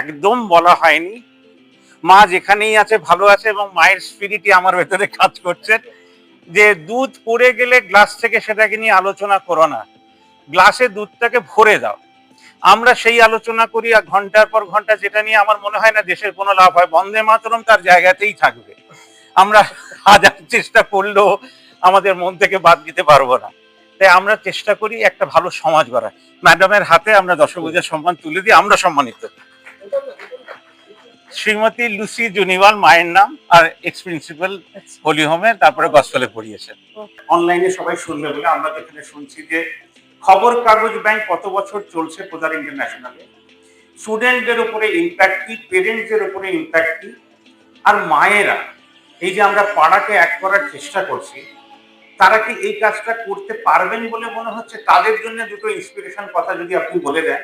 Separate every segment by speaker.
Speaker 1: একদম বলা হয়নি। মা যেখানেই আছে ভালো আছে এবং মায়ের স্পিরিটই আমার ভেতরে কাজ করছে। যে দুধ পড়ে গেলে গ্লাস থেকে সেটাকে নিয়ে আলোচনা করো না, গ্লাসে দুধটাকে ভরে দাও। আমরা সেই আলোচনা করি আর ঘন্টার পর ঘন্টা, যেটা নিয়ে আমার মনে হয় না দেশের কোনো লাভ হয়। বন্দে মাতরম তার জায়গাতেই থাকবে, আমরা হাজার চেষ্টা করলেও আমাদের মন থেকে বাদ দিতে পারবো না। তাই আমরা চেষ্টা করি একটা ভালো সমাজ গড়ার। ম্যাডামের হাতে আমরা দশভুজা সম্মান তুলে দিই, আমরা সম্মানিত। শ্রীমতী লুসি জুনিওয়াল মায়ের নাম, আর এক্স প্রিন্সিপাল হোলি হোমে, তারপরে গসপেলে পড়িয়েছেন। অনলাইনে সবাই শুনবে বলে আমরা এখানে শুনছি যে খবর কাগজ ব্যাংক কত বছর চলছে প্রধান ইন্টারন্যাশনালে, স্টুডেন্টদের উপরে ইম্প্যাক্ট কি, পেরেন্টসদের উপরে ইম্প্যাক্ট কি, আর মায়েরা এই যে আমরা পাড়াকে এক করার চেষ্টা করছি, তারা কি এই কাজটা করতে পারবেন বলে মনে হচ্ছে? তাদের জন্য দুটো ইন্সপিরেশন কথা যদি আপনি বলে দেন।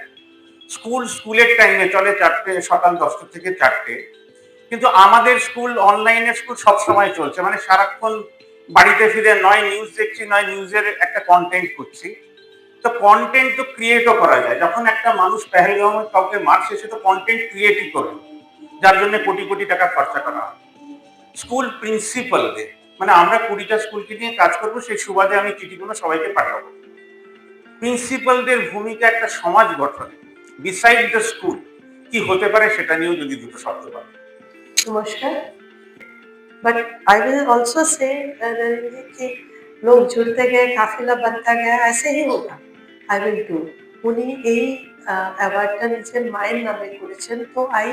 Speaker 1: স্কুলের টাইমে চলে 4টে, সকাল 10টা থেকে 4টে, কিন্তু আমাদের স্কুল, অনলাইনের স্কুল সবসময় চলছে, মানে সারাক্ষণ বাড়িতে ফিরে নয় নিউজ দেখছি, নয় নিউজের একটা কন্টেন্ট করছি। তো কন্টেন্ট তো ক্রিয়েটও করা যায়। যখন একটা মানুষ পেহেলগাঁওয়ে কাউকে মারছে, সে তো কন্টেন্ট ক্রিয়েটই করে, যার জন্য কোটি কোটি টাকা খরচা করা হয়। স্কুল প্রিন্সিপালদের, মানে আমরা 20টা স্কুলকে নিয়ে কাজ করবো, সেই সুবাদে আমি চিঠিগুলো সবাইকে পাঠাবো। প্রিন্সিপালদের ভূমিকা একটা সমাজ গঠনে বিসাইড দ্য স্কুল কি হতে পারে, সেটা নিয়েও যদি দুটো শব্দ পাবে।
Speaker 2: नमस्कार। But I will also say कि लोग जुड़ते गए, काफिला बनता गया, ऐसे ही होगा। I will do. উনি এই অ্যাওয়ার্ডটা নিজের মায়ের নামে করেছেন, তো আই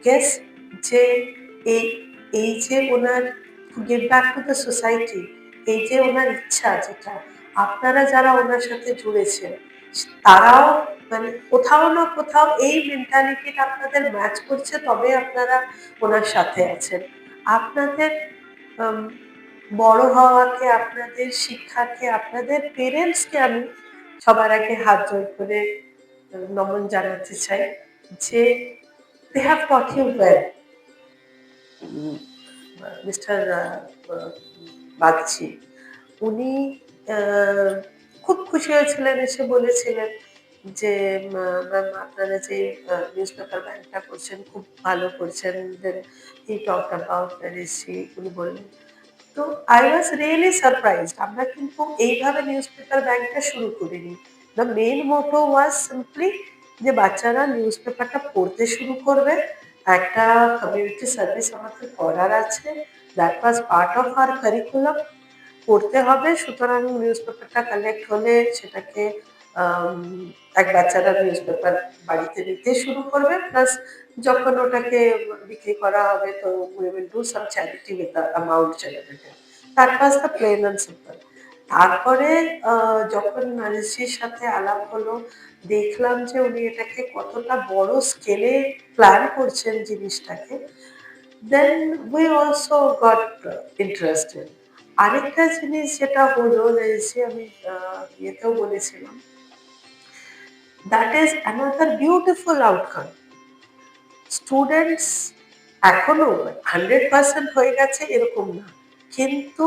Speaker 2: গেস যে এই এই যে ওনার give back to the society, এই যে ওনার ইচ্ছা, যেটা আপনারা যারা ওনার সাথে জুড়েছেন তারাও মানে কোথাও না কোথাও এই মেন্টালিটিটা আপনাদের ম্যাচ করছে, তবে আপনারা ওনার সাথে আছেন। আপনাদের বড় হওয়াকে, আপনাদের শিক্ষাকে, আপনাদের পেরেন্টসকে আমি সবার আগে হাত জোড় করে নমন জানাতে চাই যে they have taught you well. Mister Bagchi উনি খুব খুশি হয়েছিলেন, এসে বলেছিলেন যে ম্যাম আপনারা যে নিউজ পেপার ব্যাংকটা করছেন খুব ভালো করছেন। হি টকড অ্যাবাউট রেসি, উনি বললেন। তো আই ওয়াজ রিয়েলি সারপ্রাইজড। আমরা কিন্তু এইভাবে নিউজ পেপার ব্যাংকটা শুরু করিনি। The main motto was simply যে বাচ্চারা নিউজ পেপারটা পড়তে শুরু করবে, একটা কমিউনিটি সার্ভিস আমাদের করার আছে, that was part of our curriculum. পড়তে হবে, সুতরাং নিউজ পেপারটা কালেক্ট হলে সেটাকে এক বাচ্চারা নিউজ পেপার বাড়িতে নিতে শুরু করবে, প্লাস যখন ওটাকে বিক্রি করা হবে তো we will do some charity with the amount generated. That was the plain and simple. তারপরে যখন নারিশির সাথে আলাপ হলো, দেখলাম যে উনি এটাকে কতটা বড় স্কেলে প্ল্যান করছেন জিনিসটাকে, then we also got interested. আরেকটা জিনিস যেটা হলো, যে আমি ইয়েতেও বলেছিলাম, that is another beautiful outcome. Students এখনো 100% হয়ে গেছে এরকম না, কিন্তু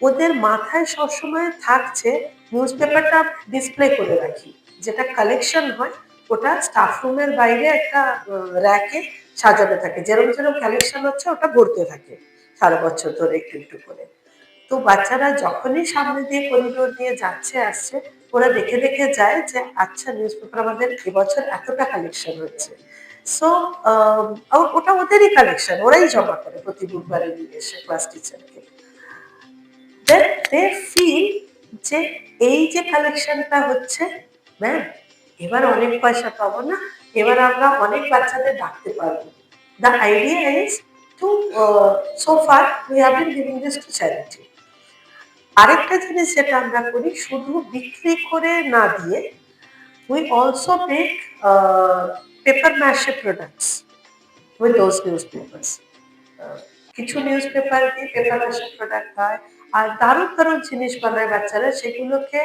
Speaker 2: ওদের মাথায় সবসময় থাকছে নিউজ পেপারটা ডিসপ্লে করে রাখি, যেটা কালেকশন হয় ওটা স্টাফ রুমের বাইরে একটা র্যাকে সাজানো থাকে, যেরকম যেরকম কালেকশন হচ্ছে ওটা ভরতে থাকে সারা বছর ধরে একটু একটু করে। তো বাচ্চারা যখনই সামনে দিয়ে করিডোর দিয়ে যাচ্ছে আসছে, ওরা দেখে দেখে যায় যে আচ্ছা নিউজ পেপার আমাদের এবছর এতটা কালেকশন হচ্ছে। সো ওটা ওদেরই কালেকশন, ওরাই জমা করে প্রতি বুধবারে নিয়ে এসে ক্লাস টিচারকে। দেন দে ফিল যে এই যে কালেকশনটা হচ্ছে, ম্যাম এবার অনেক পয়সা পাবো না, এবার আমরা অনেক বাচ্চাদের ডাকতে পারবো। The idea is to so far we have been giving this to charity. আরেকটা জিনিস যেটা আমরা করি, শুধু বিক্রি করে না দিয়ে we also make paper mache products with those newspapers. কিছু নিউজ পেপার দিয়ে পেপার মাশে প্রোডাক্ট হয়, আর দারুণ দারুণ জিনিস বানায় বাচ্চারা, সেগুলোকে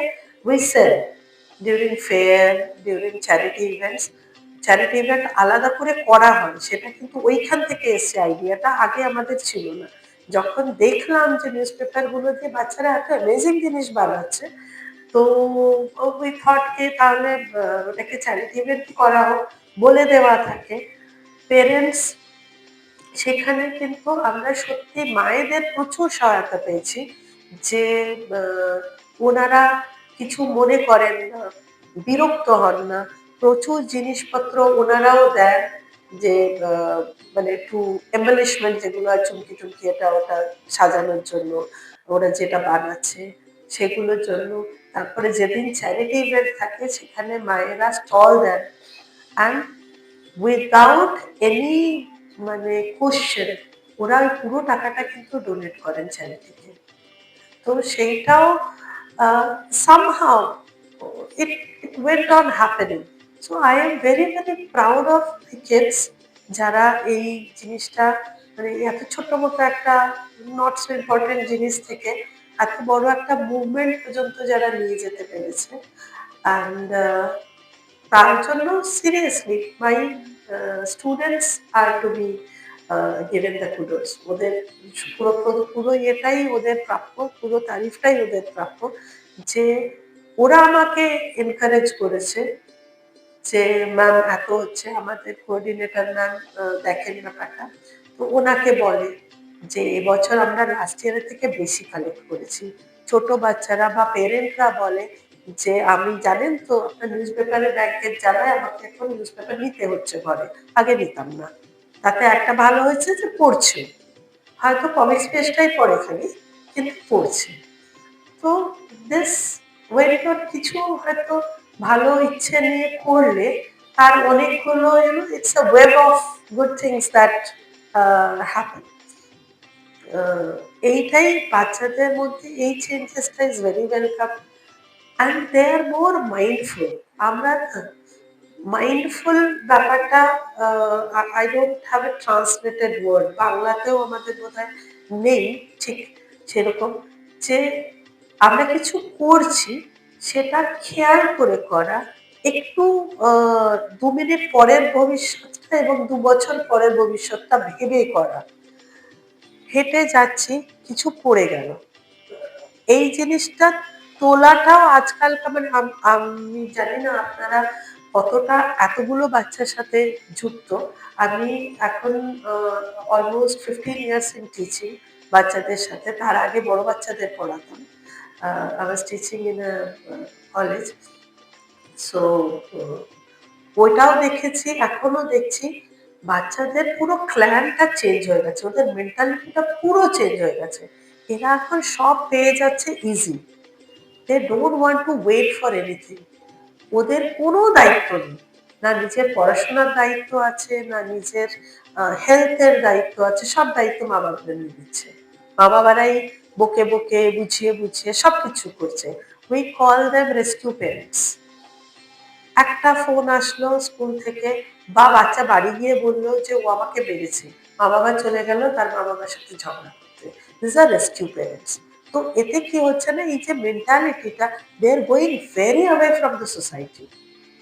Speaker 2: we sell during fair, during charity events. Charity event আলাদা করে করা হয়, সেটা কিন্তু ওইখান থেকে এসছে আইডিয়াটা, আগে আমাদের ছিল না। যখন দেখলাম যে নিউজ পেপার গুলো দিয়ে বাচ্চারা এত অ্যামেজিং জিনিস বানাচ্ছে, তো উই থট কে তাহলে ওটাকে চ্যারিটি ইভেন্ট করা হোক, বলে দেওয়া থাকে। পেরেন্টস, সেখানে কিন্তু আমরা সত্যি মায়েদের প্রচুর সহায়তা পেয়েছি যে ওনারা কিছু মনে করেন না, বিরক্ত হন না। প্রচুর জিনিসপত্র ওনারাও দেন যে মানে একটু এম্বেলিশমেন্ট যেগুলো হয় চুমকি-টুমকি এটা ওটা সাজানোর জন্য, ওরা যেটা বানাচ্ছে সেগুলোর জন্য। তারপরে যেদিন চ্যারিটি ইভেন্ট থাকে সেখানে মায়েরা স্টল দেন অ্যান্ড উইদাউট এনি মানে কোয়েশ্চেন ওরা ওই পুরো টাকাটা কিন্তু ডোনেট করেন চ্যারিটিতে। তো সেইটাও somehow it went on happening. So I am very very proud of the kids যারা এই জিনিসটা মানে এত ছোট মতো একটা নট সো ইম্পর্টেন্ট জিনিস থেকে এত বড় একটা মুভমেন্ট পর্যন্ত যারা নিয়ে যেতে পেরেছে। অ্যান্ড তার জন্য seriously my students are to be given the kudos. ওদের পুরো ইয়েটাই ওদের প্রাপ্য, পুরো তারিফটাই ওদের প্রাপ্য যে ওরা আমাকে এনকারেজ করেছে যে ম্যাম এত হচ্ছে, আমাদের কোঅর্ডিনেটর ম্যাম দেখেন ব্যাপারটা, তো ওনাকে বলে যে এবছর আমরা লাস্ট ইয়ারের থেকে বেশি কালেক্ট করেছি। ছোট বাচ্চারা বা পেরেন্টরা বলে যে আমি জানেন তো আপনার নিউজ পেপারে ব্যাংকের জ্বালায় আমাকে এখন নিউজ পেপার নিতে হচ্ছে ঘরে, আগে নিতাম না। তাতে একটা ভালো হয়েছে যে পড়ছে, হয়তো কমিক্স পেজটাই পড়ে খালি কিন্তু পড়ছে। তো দিস ওয়েরি নট কিছু হয়তো ভালো ইচ্ছে নিয়ে করলে তার অনেকগুলো it's a web of good things that happen. এইটাই বাচ্চাদের মধ্যে এই চেঞ্জেসটা is very welcome and they are more mindful. আমরা মাইন্ডফুল ব্যাপারটা I don't have a translated word, বাংলাতেও আমাদের বোধহয় নেই ঠিক সেরকম, যে আমরা কিছু করছি সেটা খেয়াল করে করা, একটু ২ মিনিট পরের ভবিষ্যৎটা এবং ২ বছর পরের ভবিষ্যৎটা ভেবে করা। হেঁটে যাচ্ছি, কিছু পড়ে গেল, এই জিনিসটা তোলাটাও আজকালকার মানে আমি জানি না আপনারা কতটা এতগুলো বাচ্চার সাথে যুক্ত। আমি এখন অলমোস্ট 15 ইয়ার্স ইন টিচিং বাচ্চাদের সাথে। তার আগে বড় বাচ্চাদের পড়াতাম। I was teaching in a college. So ওইটাও দেখেছি, এখনো দেখছি বাচ্চাদের পুরো ক্ল্যানটা চেঞ্জ হয়ে গেছে, ওদের মেন্টালিটিটা পুরো চেঞ্জ হয়ে গেছে। এরা এখন সব পেয়ে যাচ্ছে easy, they don't want to wait for anything. ওদের কোনো দায়িত্ব নেই, না নিজের পড়াশোনার দায়িত্ব আছে, না নিজের হেলথের দায়িত্ব আছে, সব দায়িত্ব মা বাবারা নিয়ে নিচ্ছে। মা বাবারাই বকে বকে বুঝিয়ে বুঝিয়ে সবকিছু করছে। We call them rescue parents. একটা ফোন আসলো স্কুল থেকে বা বাচ্চা বাড়ি গিয়ে বললো যে ও আমাকে মেরেছে, মা বাবা চলে গেল তার মা বাবার সাথে ঝগড়া করতে। This are rescue parents. তো এতে কি হচ্ছে না, এই যে মেন্টালিটিটা, they are going very away from the society.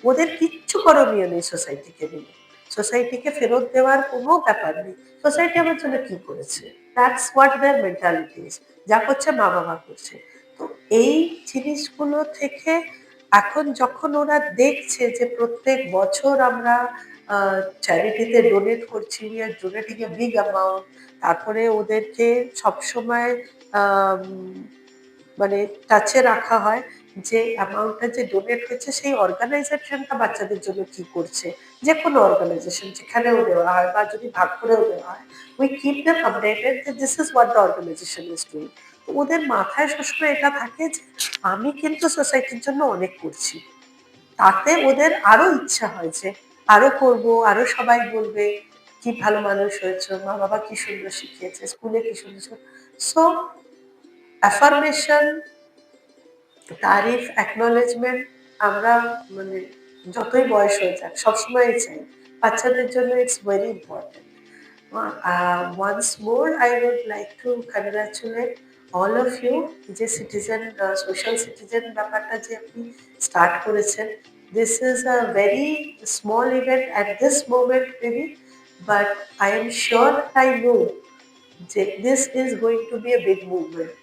Speaker 2: ওদের কিচ্ছু করণীয় নেই সোসাইটিকে নিয়ে, সোসাইটিকে ফেরত দেওয়ার কোনো ব্যাপার নেই। সোসাইটি আমার জন্য কি করেছে, that's what their mentality is. যা করছে মা বাবা করছে। তো এই জিনিসগুলো থেকে এখন যখন ওরা দেখছে যে প্রত্যেক বছর আমরা চ্যারিটিতে ডোনেট করছি, we are donating a big amount, তারপরে ওদেরকে সবসময় আম মানে টাচে রাখা হয় যে অ্যামাউন্টটা যে ডোনেট হয়েছে সেই অর্গানাইজেশনটা বাচ্চাদের জন্য কি করছে। যেকোনো অর্গানাইজেশন যেখানেও দেওয়া হয় বা যদি ভাগ করেও দেওয়া হয়, উই কিপ দেম আপডেটেড যে this is what the organisation is doing. তো ওদের মাথায় সবসময় এটা থাকে যে আমি কিন্তু সোসাইটির জন্য অনেক করছি। তাতে ওদের আরো ইচ্ছা হয় যে আরো করব, আরো সবাই বলবে কি ভালো মানুষ হয়েছো, মা বাবা কি সুন্দর শিখিয়েছে, স্কুলে কি সুন্দর। সো অ্যাফার্মেশন, তারিফ, অ্যাকনলেজমেন্ট আমরা মানে যতই বয়স হয়ে যাক সবসময়ই চাই। বাচ্চাদের জন্য it's very important. Once more I would like to congratulate all of you যে সিটিজেন সোশ্যাল সিটিজেন ব্যাপারটা যে আপনি স্টার্ট করেছেন। This is a very small event at this moment maybe, but I am sure, I know যে this is going to be a big movement.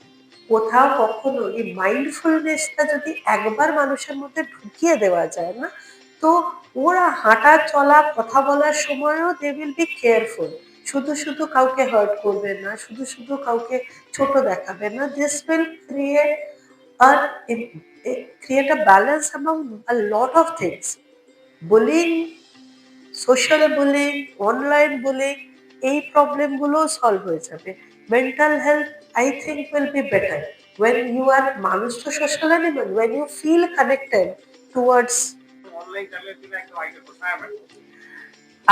Speaker 2: কোথাও কখনো এই মাইন্ডফুলনেসটা যদি একবার মানুষের মধ্যে ঢুকিয়ে দেওয়া যায় না, তো ওরা হাঁটা চলা কথা বলার সময়ও দে উইল বি কেয়ারফুল। শুধু শুধু কাউকে হার্ট করবে না, শুধু শুধু কাউকে ছোট দেখাবে না। দিস উইল আর create a balance among a lot of things. Bullying, social bullying, online bullying, এই প্রবলেম গুলো সলভ হয়ে যাবে। Mental health I think will be better when you are, মানুষ তো social animal, when you feel connected towards।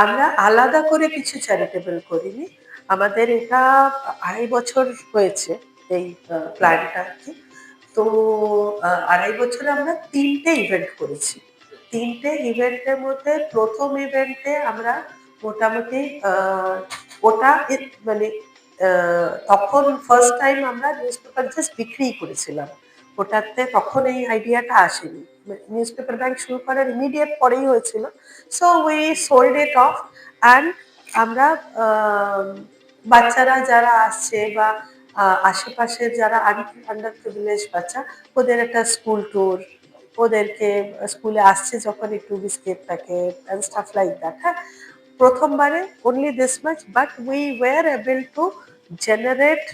Speaker 2: আমরা আলাদা করে কিছু চ্যারিটেবল করিনি। আমাদের এটা ২.৫ বছর হয়েছে এই প্ল্যানটা আর কি। তো ২.৫ বছরে আমরা ৩টে ইভেন্ট করেছি। ৩টে ইভেন্টের মধ্যে প্রথম ইভেন্টে আমরা মোটামুটি ওটা মানে তখন ফার্স্ট টাইম আমরা নিউজ পেপার জাস্ট বিক্রিই করেছিলাম। ওটাতে তখন এই আইডিয়াটা আসেনি। নিউজ পেপার ব্যাংক শুরু করার ইমিডিয়েট পরেই হয়েছিল। So we sold it off and আমরা বাচ্চারা যারা আসছে বা আশেপাশের যারা আন্ডার প্রিভিলেজ বাচ্চা, ওদের একটা স্কুল ট্যুর, ওদেরকে স্কুলে আসছে যখন একটু biscuit packet and staff like that. হ্যাঁ, প্রথমবারে only this much, but we were able to generate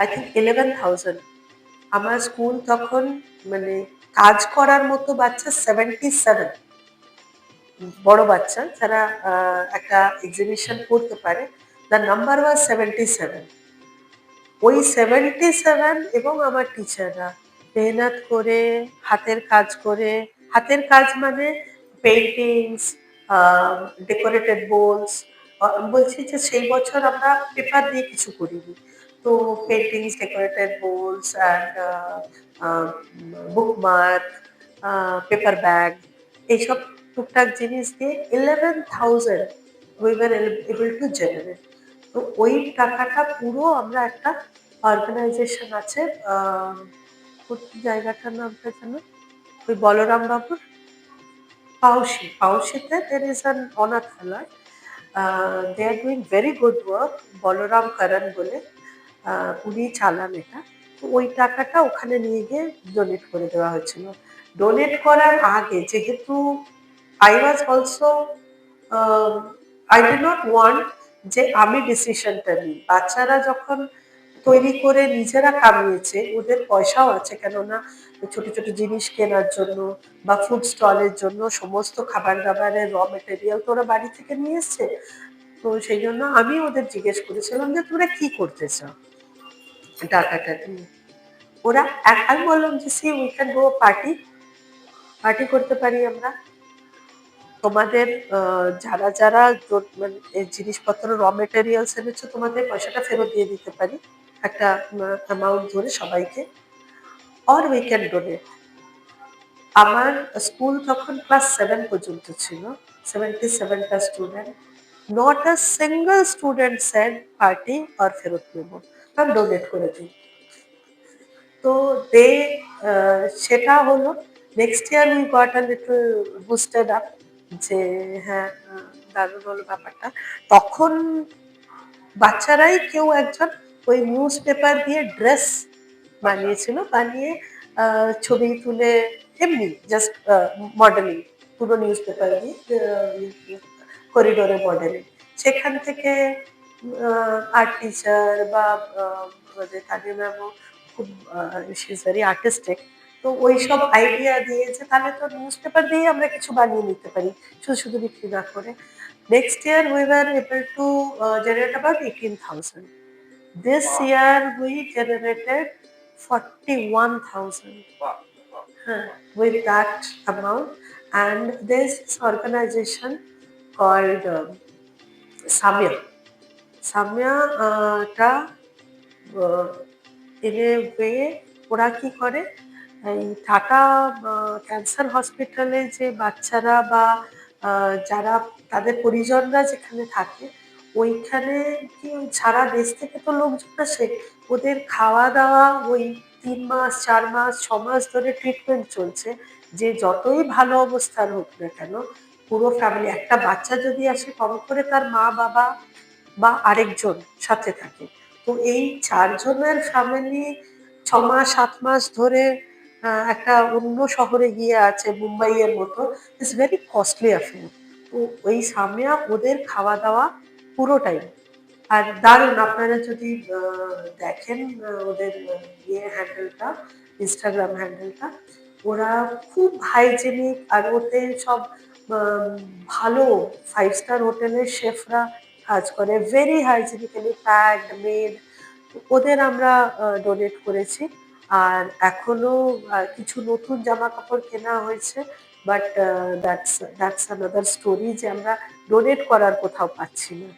Speaker 2: I think 11,000। আমার স্কুল তখন মানে কাজ করার মতো বাচ্চা 77, বড় বাচ্চা যারা একটা এক্সিবিশন করতে পারে, দ্য নাম্বার ওয়াজ 77। ওই 77 এবং আমার টিচাররা মেহনত করে, হাতের কাজ মানে পেইন্টিংস, ডেকোরেটেড বোলস। বলছি যে সেই বছর আমরা পেপার দিয়ে কিছু করিনি। তো paintings, decorated bowls and bookmark, paper bag, এইসব টুকটাক জিনিস দিয়ে 11,000 we were able to generate. তো ওই টাকাটা পুরো আমরা একটা অর্গানাইজেশন আছে, কোন জায়গাটার নামটা যেন, ওই বলরাম বাবুর পাউশিতে there is an অনাথালয়, they are doing very good work, Balaram করণ বলে উনি চালান এটা। তো ওই টাকাটা ওখানে নিয়ে গিয়ে ডোনেট করে দেওয়া হয়েছিল। ডোনেট করার আগে যেহেতু I was also I did not want যে আমি ডিসিশনটা নিই। বাচ্চারা যখন তৈরি করে নিজেরা কামিয়েছে, ওদের পয়সাও আছে, কেননা ছোট ছোট জিনিস কেনার জন্য বা ফুড স্টলের জন্য সমস্ত খাবার দাবারের র মেটেরিয়াল তো ওরা বাড়ি থেকে নিয়ে এসছে। তো সেই জন্য আমি ওদের জিজ্ঞেস করেছিলাম যে তোমরা কি করতে চাও টাকাটা দিয়ে। ওরা আমি বললাম যে see we can go party করতে পারি আমরা। তোমাদের যারা যারা মানে এই জিনিসপত্র র মেটেরিয়ালস এনেছো, তোমাদের পয়সাটা ফেরত দিয়ে দিতে পারি একটা অ্যামাউন্ট ধরে সবাইকে, অর উই ক্যান ডোনেট। আমার স্কুল তখন ক্লাস 7 পর্যন্ত ছিল, 77টা student. Not a single student said party আর ফেরত নেবো, কারণ ডোনেট করে দিই। তো দে সেটা হলো। Next year we got a little boosted up, যে হ্যাঁ দারুণ হলো ব্যাপারটা। তখন বাচ্চারাই কেউ একজন ওই নিউজ পেপার দিয়ে ড্রেস বানিয়েছিল, বানিয়ে ছবি তুলে এমনি জাস্ট মডেলিং, পুরো নিউজ পেপার দিয়ে করিডোরে মডেলিং। সেখান থেকে আর্ট টিচার বা আমাদের তানিয়া ম্যামও খুব শি ইজ ভেরি আর্টিস্টিক। তো ওই সব আইডিয়া দিয়ে যে তাহলে তো নিউজ পেপার দিয়ে আমরা কিছু বানিয়ে নিতে পারি, শুধু শুধু বিক্রি না করে। Next year we were able two generate about 18,000. This year we generated 41,000 with that amount, and there's this organization called Samya. Samya টা in a way ওরা কি করে, এই টাটা ক্যান্সার হসপিটালে যে বাচ্চারা বা যারা তাদের পরিজনরা যেখানে থাকে, ওইখানে কি সারা দেশ থেকে তো লোকজন আসে, ওদের খাওয়া দাওয়া ওই 3 মাস 4 মাস 6 মাস ধরে ট্রিটমেন্ট চলছে। যে যতই ভালো অবস্থার হোক না কেন, পুরো ফ্যামিলি, একটা বাচ্চা যদি আসে কম করে তার মা বাবা বা আরেকজন সাথে থাকে। তো এই 4 জনের ফ্যামিলি 6 মাস 7 মাস ধরে একটা অন্য শহরে গিয়ে আছে মুম্বাইয়ের মতো, ইটস ভেরি কস্টলি অ্যাফেয়ার। তো ওই সামিয়া ওদের খাওয়া দাওয়া পুরোটাই। আর দারুণ, আপনারা যদি দেখেন ওদের ইয়ে হ্যান্ডেলটা, ইনস্টাগ্রাম হ্যান্ডেলটা, ওরা খুব হাইজেনিক, আর ওতে সব আম, ভালো 5 স্টার হোটেলের শেফরা কাজ করে, ভেরি হাইজেনিক্যালি প্যাকড মেড। ওদের আমরা ডোনেট করেছি। আর এখনো কিছু নতুন জামা কাপড় কেনা হয়েছে, বাট দ্যাটস আনাদার স্টোরি, যে আমরা ডোনেট করার কোথাও পাচ্ছি না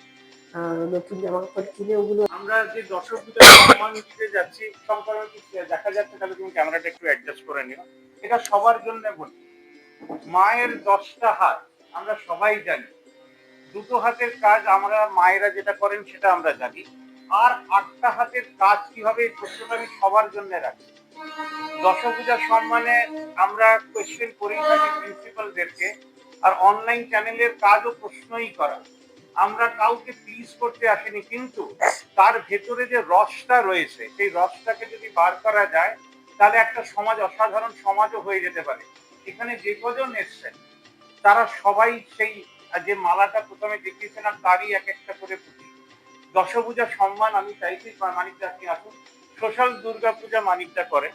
Speaker 2: নতুন জামা কাপড় কিনে ওগুলো।
Speaker 1: আমরা যে দর্শক পূজার সম্মান দিতে যাচ্ছি, সম্পর্কে কি দেখা যাচ্ছে, তাহলে তুমি ক্যামেরাটা একটু অ্যাডজাস্ট করে নিও। এটা সবার জন্য বলি, মায়ের 10টা হাত আমরা সবাই জানি, দুটো হাতের কাজ আমরা মায়েরা যেটা করেন সেটা আমরা জানি, আর 8টা হাতের কাজ কিভাবে এই প্রশ্নটা আমি সবার জন্য রাখি। দশপূজার সম্মানে আমরা কোয়েশ্চেন করেই থাকি প্রিন্সিপালদেরকে, আর অনলাইন চ্যানেলের কাজও প্রশ্নই করা। আমরা কাউকে প্লিজ করতে আসিনি, কিন্তু তার ভেতরে যে রসটা রয়েছে সেই রসটাকে যদি বার করা যায় তাহলে একটা সমাজ, অসাধারণ সমাজও হয়ে যেতে পারে। এখানে যে কজন এসছেন তারা সবাই সেই যে মালাটা প্রথমে দেখিয়েছিলাম তারই এক একটা করে পুঁথি। দশপূজার সম্মান আমি চাইছি মানিকদা আপনি আসুন। সোশ্যাল দুর্গাপূজা মানিকদা করে,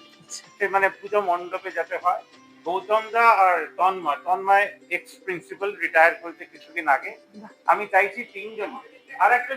Speaker 1: সে মানে পুজো মণ্ডপে যাতে হয়। গৌতম দা আর তন্ময় এক্স প্রিন্সিপাল রিটায়ার করেছে কিছুদিন আগে। আমি চাইছি 3 জন। আর একটা